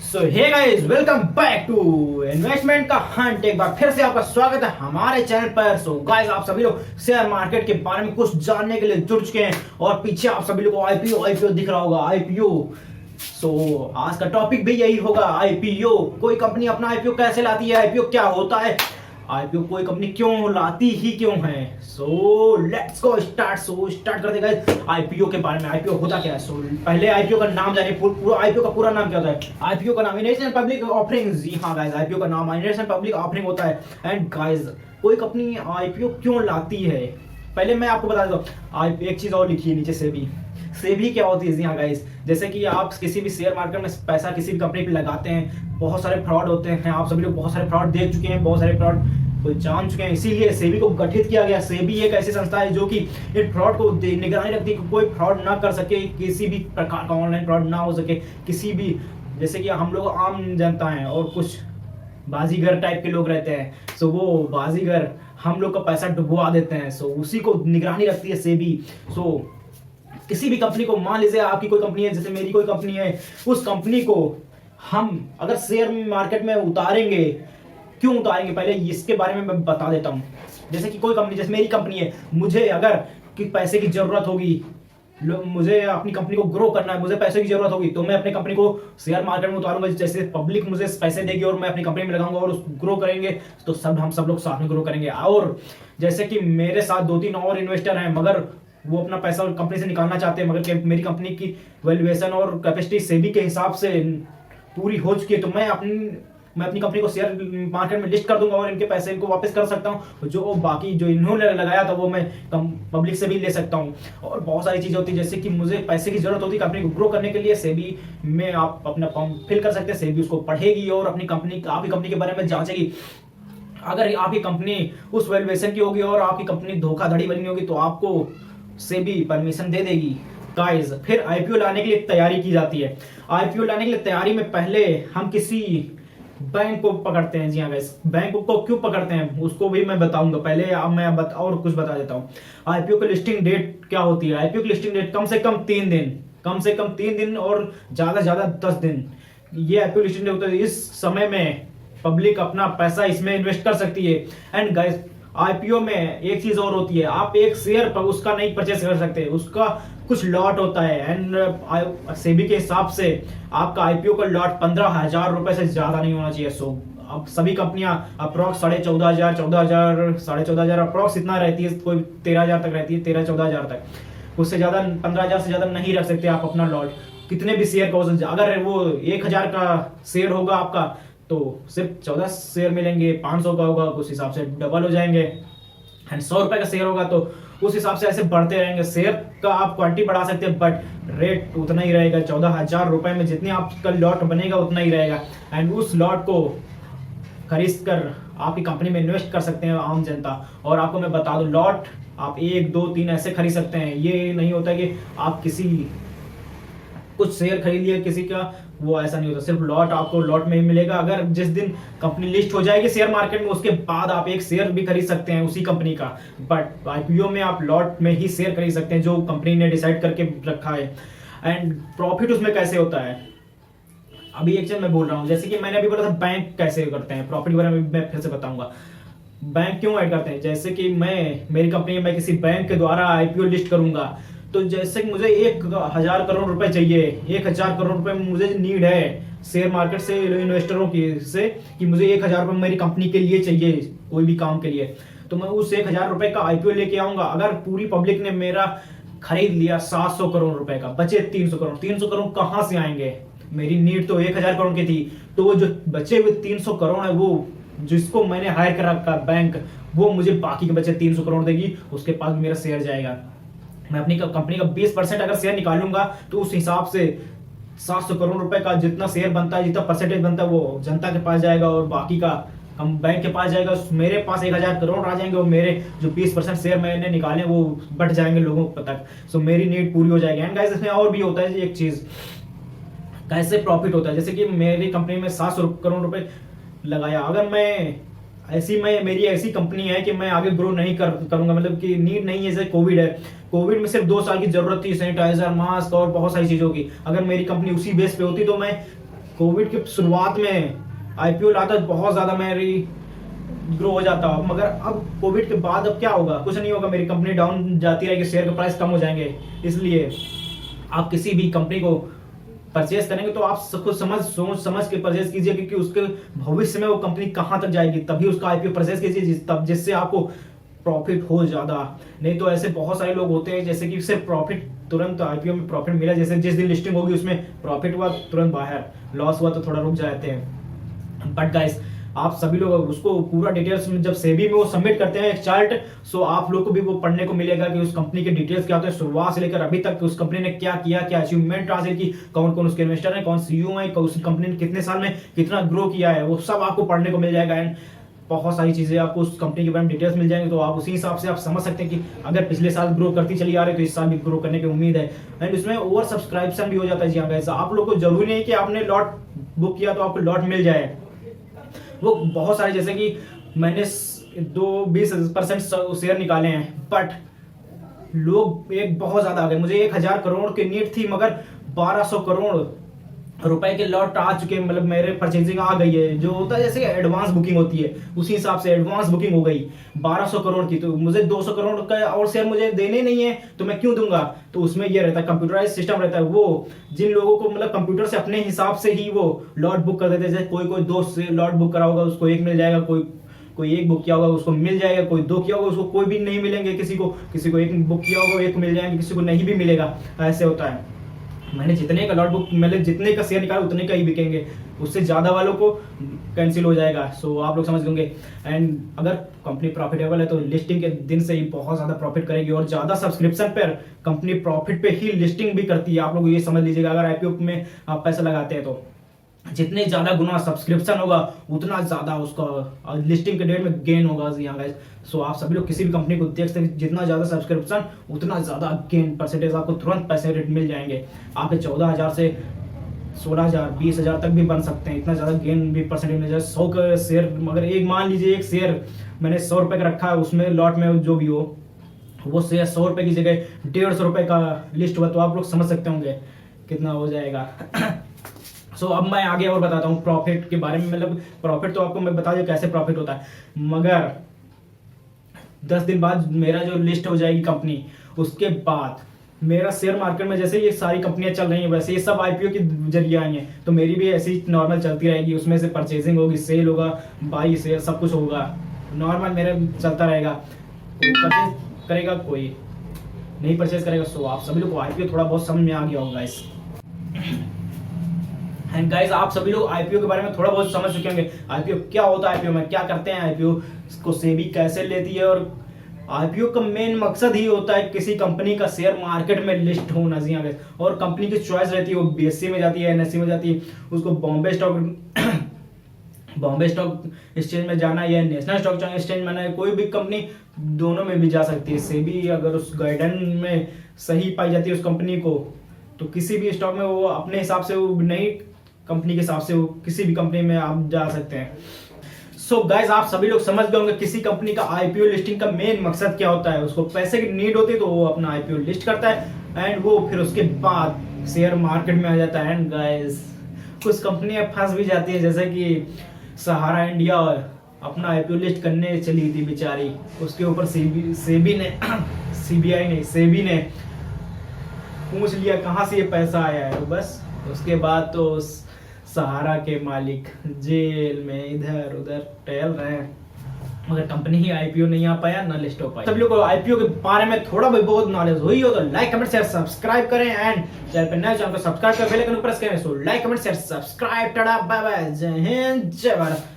So hey guys, welcome back to investment का hunt. एक बार फिर से आपका स्वागत है हमारे चैनल पर। सो गाइस, आप सभी लोग शेयर मार्केट के बारे में कुछ जानने के लिए जुड़ चुके हैं और पीछे आप सभी लोग को आईपीओ दिख रहा होगा। आईपीओ आज का टॉपिक भी यही होगा, आईपीओ। कोई कंपनी अपना आईपीओ कैसे लाती है, आईपीओ क्या होता है, आईपीओ कोई कंपनी क्यों लाती ही क्यों है। So let's go start. Start करते गाइस आईपीओ के बारे में। आईपीओ होता क्या है? पहले आईपीओ का नाम जानिए। पूरा आईपीओ का पूरा नाम क्या होता है? आईपीओ का नाम इनिशियल पब्लिक ऑफरिंग। जी हाँ गाइस, आईपीओ का नाम इनिशियल पब्लिक ऑफरिंग होता है। एंड गाइस, कोई कंपनी आईपीओ क्यों लाती है, पहले मैं आपको बता देता हूँ। एक चीज और लिखी है नीचे, सेबी क्या होती है। जी हाँ गाइस, जैसे कि आप किसी भी शेयर मार्केट में पैसा किसी भी कंपनी पे लगाते हैं, बहुत सारे फ्रॉड होते हैं। आप सभी लोग बहुत सारे फ्रॉड देख चुके हैं, बहुत सारे फ्रॉड को जान चुके हैं। इसीलिए सेबी को गठित किया गया। सेबी एक ऐसी संस्था है जो कि इन फ्रॉड को निगरानी रखती है कि कोई फ्रॉड ना कर सके, किसी भी प्रकार का ऑनलाइन फ्रॉड ना हो सके किसी भी। जैसे कि हम लोग आम जनता हैं और कुछ बाजीगर टाइप के लोग रहते हैं, सो वो बाजीगर हम लोग का पैसा डुबवा देते हैं। सो उसी को निगरानी रखती है सेबी। सो किसी भी कंपनी को, मान लीजिए आपकी कोई कंपनी है, जैसे मेरी कोई कंपनी है, उस कंपनी को हम अगर शेयर मार्केट में उतारेंगे, क्यों उतारेंगे पहले इसके बारे में मैं बता देता हूं। जैसे कि कोई कंपनी, जैसे मेरी कंपनी है, मुझे अगर कि पैसे की जरूरत होगी, मुझे अपनी कंपनी को ग्रो करना है, मुझे पैसे की जरूरत होगी, तो मैं अपनी कंपनी को शेयर मार्केट में उतारूंगा। जैसे पब्लिक मुझे पैसे देगी और मैं अपनी कंपनी में लगाऊंगा और ग्रो करेंगे, तो हम सब लोग साथ में ग्रो करेंगे। और जैसे कि मेरे साथ 2-3 और इन्वेस्टर हैं, मगर वो अपना पैसा कंपनी से निकालना चाहते हैं, मगर मेरी कंपनी की वैल्यूएशन और कैपेसिटी सेबी के हिसाब से पूरी हो चुकी है, तो मैं अपनी कंपनी को शेयर मार्केट में लिस्ट कर दूंगा और इनके पैसे इनको वापस कर सकता हूं। जो बाकी जो इन्होंने लगाया था वो मैं पब्लिक से भी ले सकता हूं। और बहुत सारी चीजें होती है, जैसे कि मुझे पैसे की जरूरत होती है कंपनी को ग्रो करने के लिए, सेबी में आप अपना फॉर्म फिल कर सकते हैं। सेबी उसको पढ़ेगी और अपनी कंपनी, आपकी कंपनी के बारे में जांचेगी। अगर आपकी कंपनी उस वैल्यूएशन की होगी और आपकी कंपनी धोखाधड़ी वाली होगी, तो आपको सेबी परमिशन दे देगी। गाइस, फिर आईपीओ लाने के लिए तैयारी की जाती है। आईपीओ लाने के लिए तैयारी में पहले हम किसी बैंक को पकड़ते हैं। जी हाँ गाइस, बैंक को क्यों पकड़ते हैं उसको भी मैं बताऊंगा। पहले अब मैं और कुछ बता देता हूँ। आईपीओ की लिस्टिंग डेट क्या होती है? आईपीओ की लिस्टिंग डेट कम से कम 3 दिन, और ज्यादा से ज्यादा 10 दिन, ये आईपीओ लिस्टिंग डेट होता है। इस समय में पब्लिक अपना पैसा इसमें इन्वेस्ट कर सकती है। एंड गाइस, आईपीओ में एक चीज और होती है, आप एक शेयर पर उसका नहीं परचेस कर सकते, उसका कुछ लॉट होता है। एंड सेबी के हिसाब से आपका आईपीओ का लॉट 15,000 रुपए से ज्यादा नहीं होना चाहिए। सो अब सभी कंपनियां अप्रॉक्स 14,500, 14,000, 14,500 अप्रॉक्स इतना रहती है, कोई 13,000 तक रहती है, 13-14,000 तक। उससे ज्यादा 15,000 से ज्यादा नहीं रख सकते आप अपना लॉट, कितने भी शेयर का। अगर वो 1,000 का शेयर होगा आपका, तो सिर्फ 14 शेयर मिलेंगे। 500 का होगा, उस हिसाब से डबल हो जाएंगे। एंड 100 रुपए का शेयर होगा तो उस हिसाब से ऐसे बढ़ते रहेंगे। शेयर का आप क्वांटिटी बढ़ा सकते हैं, बट रेट उतना ही रहेगा। 14,000 रुपए में जितने आपका लॉट बनेगा उतना ही रहेगा। एंड उस लॉट को खरीद कर आपकी कंपनी में इन्वेस्ट कर सकते हैं आम जनता। और आपको मैं बता दूं, लॉट आप 1, 2, 3 ऐसे खरीद सकते हैं। ये नहीं होता कि आप कुछ शेयर खरीद लिया किसी का, वो ऐसा नहीं होता। सिर्फ लॉट आपको लॉट में ही मिलेगा। अगर जिस दिन कंपनी लिस्ट हो जाएगी शेयर मार्केट में, उसके बाद आप एक शेयर भी खरीद सकते हैं उसी कंपनी का। बट आईपीओ में आप लॉट में ही शेयर खरीद सकते हैं जो कंपनी ने डिसाइड करके रखा है। एंड प्रॉफिट उसमें कैसे होता है, अभी एक चीज मैं बोल रहा हूँ। जैसे कि मैंने अभी बोला था बैंक कैसे करते हैं, प्रॉफिट के बारे में मैं फिर से बताऊंगा। बैंक क्यों ऐड करते हैं? जैसे कि मेरी कंपनी में किसी बैंक के द्वारा आईपीओ लिस्ट करूंगा, तो जैसे कि मुझे 1,000 करोड़ रुपए चाहिए, 1,000 करोड़ रुपए मुझे नीड है शेयर मार्केट से, इन्वेस्टरों की से, कि मुझे 1,000 रुपए मेरी कंपनी के लिए चाहिए कोई भी काम के लिए, तो मैं उस 1,000 रुपए का आईपीओ लेके आऊंगा। अगर पूरी पब्लिक ने मेरा खरीद लिया 700 करोड़ रुपए का, बचे 300 करोड़। 300 करोड़ कहां से आएंगे? मेरी नीड तो 1,000 करोड़ की थी, तो वो जो बचे हुए 300 करोड़ है, वो जिसको मैंने हायर कर रखा बैंक, वो मुझे बाकी के बचे 300 करोड़ देगी। उसके पास मेरा शेयर जाएगा। मैं अपनी कंपनी का 20% अगर शेयर निकालूंगा, तो उस हिसाब से 700 करोड़ रुपए का जितना शेयर बनता है, जितना परसेंटेज बनता है, वो जनता के पास जाएगा और बाकी का हम बैंक के पास जाएगा। मेरे पास 1,000 करोड़ आ जाएंगे और मेरे जो 20% शेयर मैंने निकाले वो बढ़ जाएंगे लोगों तक। सो मेरी नीड पूरी हो जाएगी। एंड गाइस, इसमें और भी होता है एक चीज, कैसे प्रॉफिट होता है। जैसे कि मेरी कंपनी में 700 करोड़ रुपए लगाया, अगर मेरी ऐसी कंपनी है कि मैं आगे ग्रो नहीं करूंगा, मतलब कि नीड नहीं है। जैसे कोविड है, कोविड में सिर्फ 2 साल की जरूरत थी, सैनिटाइजर, मास्क और बहुत सारी चीजों की। अगर मेरी कंपनी उसी बेस पे होती तो मैं कोविड की शुरुआत में आईपीओ लाता तो बहुत ज्यादा मेरी ग्रो हो जाता, मगर अब कोविड के बाद अब क्या होगा, कुछ नहीं होगा, मेरी कंपनी डाउन जाती रहेगी, शेयर के प्राइस कम हो जाएंगे। इसलिए आप किसी भी कंपनी को परचेज करेंगे तो आप खुद सोच समझ के परचेज कीजिए, क्योंकि उसके भविष्य में वो कंपनी कहां तक जाएगी, तभी उसका आईपीओ परचेज कीजिए, तब जिससे आपको प्रॉफिट हो ज्यादा। नहीं तो ऐसे बहुत सारे लोग होते हैं जैसे कि सिर्फ प्रॉफिट, तुरंत आईपीओ में प्रॉफिट मिला, जैसे जिस दिन लिस्टिंग होगी उसमें प्रॉफिट हुआ तुरंत बाहर, लॉस हुआ तो थोड़ा रुक जाते हैं। बट गाइस आप सभी लोग उसको पूरा डिटेल्स में जब सेबी में वो सबमिट करते हैं एक चार्ट, सो आप लोग को भी वो पढ़ने को मिलेगा कि उस कंपनी के डिटेल्स क्या होते हैं, शुरुआत से लेकर अभी तक उस कंपनी ने क्या किया, क्या अचीवमेंट हासिल की, कौन कौन उसके इन्वेस्टर हैं, कौन सीईओ है, उस कंपनी ने कितने साल में कितना ग्रो किया है, वो सब आपको पढ़ने को मिल जाएगा। एंड बहुत सारी चीजें आपको उस कंपनी के बारे में डिटेल्स मिल जाएंगे, तो आप उसी हिसाब से आप समझ सकते हैं कि अगर पिछले साल ग्रो करती चली आ रही है तो इस साल भी ग्रो करने की उम्मीद है। एंड इसमें ओवर सब्सक्रिप्शन भी हो जाता है। जी हाँ गाइस, आप लोग को जरूरी नहीं कि आपने लॉट बुक किया तो आपको लॉट मिल जाए। वो बहुत सारे, जैसे कि मैंने 20% शेयर निकाले हैं, बट लोग एक बहुत ज्यादा आ गए, मुझे 1000 करोड़ की नीड थी मगर 1200 करोड़ रुपए के लॉट आ चुके, मतलब मेरे परचेजिंग आ गई है। जो होता है जैसे एडवांस बुकिंग होती है, उसी हिसाब से एडवांस बुकिंग हो गई 1200 करोड़ की, तो मुझे 200 करोड़ का और शेयर मुझे देने नहीं है तो मैं क्यों दूंगा। तो उसमें ये रहता है, कंप्यूटराइज सिस्टम रहता है, वो जिन लोगों को मतलब कंप्यूटर से अपने हिसाब से ही वो लॉट बुक कर देते हैं। जैसे कोई 2 से लॉट बुक करा होगा उसको 1 मिल जाएगा, कोई 1 बुक किया होगा उसको मिल जाएगा, कोई 2 किया होगा उसको कोई भी नहीं मिलेंगे, किसी को 1 बुक किया होगा 1 मिल जाएंगे, किसी को नहीं भी मिलेगा। ऐसे होता है। मैंने जितने का लॉट बुक, मतलब जितने का शेयर निकाला उतने का ही बिकेंगे, उससे ज्यादा वालों को कैंसिल हो जाएगा। सो आप लोग समझ लेंगे। एंड अगर कंपनी प्रॉफिटेबल है तो लिस्टिंग के दिन से ही बहुत ज्यादा प्रॉफिट करेगी, और ज्यादा सब्सक्रिप्शन पर कंपनी प्रॉफिट पे ही लिस्टिंग भी करती है। आप लोग ये समझ लीजिएगा, अगर आईपीओ में आप पैसा लगाते हैं तो जितने ज्यादा गुना सब्सक्रिप्शन होगा उतना ज्यादा उसका लिस्टिंग के डेट में गेन होगा। यहाँ गाइस, सो आप सभी लोग किसी भी कंपनी को देख सकते हैं, जितना ज्यादा सब्सक्रिप्शन उतना ज्यादा गेन परसेंटेज, आपको तुरंत पैसे रेट मिल जाएंगे। आपके 14,000 से 16,000 20,000 तक भी बन सकते हैं, इतना ज्यादा गेन भी परसेंटेज मिल जाए। 100 का शेयर, मगर एक मान लीजिए एक शेयर मैंने 100 रुपए का रखा है, उसमें लॉट में जो भी हो वो शेयर 100 रुपए की जगह 150 रुपए का लिस्ट हुआ, तो आप लोग समझ सकते होंगे कितना हो जाएगा। सो अब मैं आगे और बताता हूँ प्रॉफिट के बारे में। मतलब प्रॉफिट तो आपको मैं बता दूं कैसे प्रॉफिट होता है, मगर 10 दिन बाद मेरा जो लिस्ट हो जाएगी कंपनी, उसके बाद मेरा शेयर मार्केट में जैसे ये सारी कंपनियां चल रही हैं वैसे ये सब आईपीओ के जरिए आई हैं, तो मेरी भी ऐसी नॉर्मल चलती रहेगी। उसमें से परचेजिंग होगी, सेल होगा, बाई सेल सब कुछ होगा, नॉर्मल मेरा चलता रहेगा। कोई परचेज करेगा, कोई नहीं परचेज करेगा। सो आप सभी लोग को आईपीओ थोड़ा बहुत समझ में आ गया होगा गाइस। एंड गाइस, आप सभी लोग आईपीओ के बारे में थोड़ा बहुत समझ चुके होंगे। आईपीओ क्या होता है, आईपीओ में क्या करते हैं, आईपीओ को सेबी कैसे लेती है, और आईपीओ का मेन मकसद ही होता है किसी कंपनी का शेयर मार्केट में लिस्ट होना। जी हाँ, और कंपनी की चॉइस रहती है, वो बीएससी में जाती है, एनएससी में जाती है, उसको बॉम्बे स्टॉक एक्सचेंज में जाना है या नेशनल स्टॉक एक्सचेंज में जाना है, कोई भी कंपनी दोनों में भी जा सकती है। सेबी अगर उस गाइडलाइन में सही पाई जाती है उस कंपनी को, तो किसी भी स्टॉक में वो अपने हिसाब से, वो नई कंपनी के हिसाब से वो किसी भी कंपनी में आप जा सकते हैं। सो गाइस, आप सभी लोग समझ गए होंगे किसी कंपनी का आईपीओ लिस्टिंग का मेन मकसद क्या होता है। उसको पैसे की नीड होती है तो वो अपना आईपीओ लिस्ट करता है, एंड वो फिर उसके बाद शेयर मार्केट में आ जाता है। एंड गाइस, कुछ कंपनियां फंस भी जाती है, जैसे कि सहारा इंडिया अपना आईपीओ लिस्ट करने चली थी बेचारी, उसके ऊपर सेबी ने पूछ लिया कहां से ये पैसा आया है, बस उसके बाद तो सहारा के मालिक जेल में इधर उधर टहल रहे हैं, मगर कंपनी ही आईपीओ नहीं आ पाया, ना लिस्ट हो पाया। सभी लोगों को आईपीओ के बारे में थोड़ा बहुत नॉलेज हुई हो तो लाइक कमेंट शेयर सब्सक्राइब करें, एंड चैनल पर नए चैनल को सब्सक्राइब कर बेल आइकन प्रेस करें। So like comment share subscribe, tata bye bye, जय हिंद जय भारत।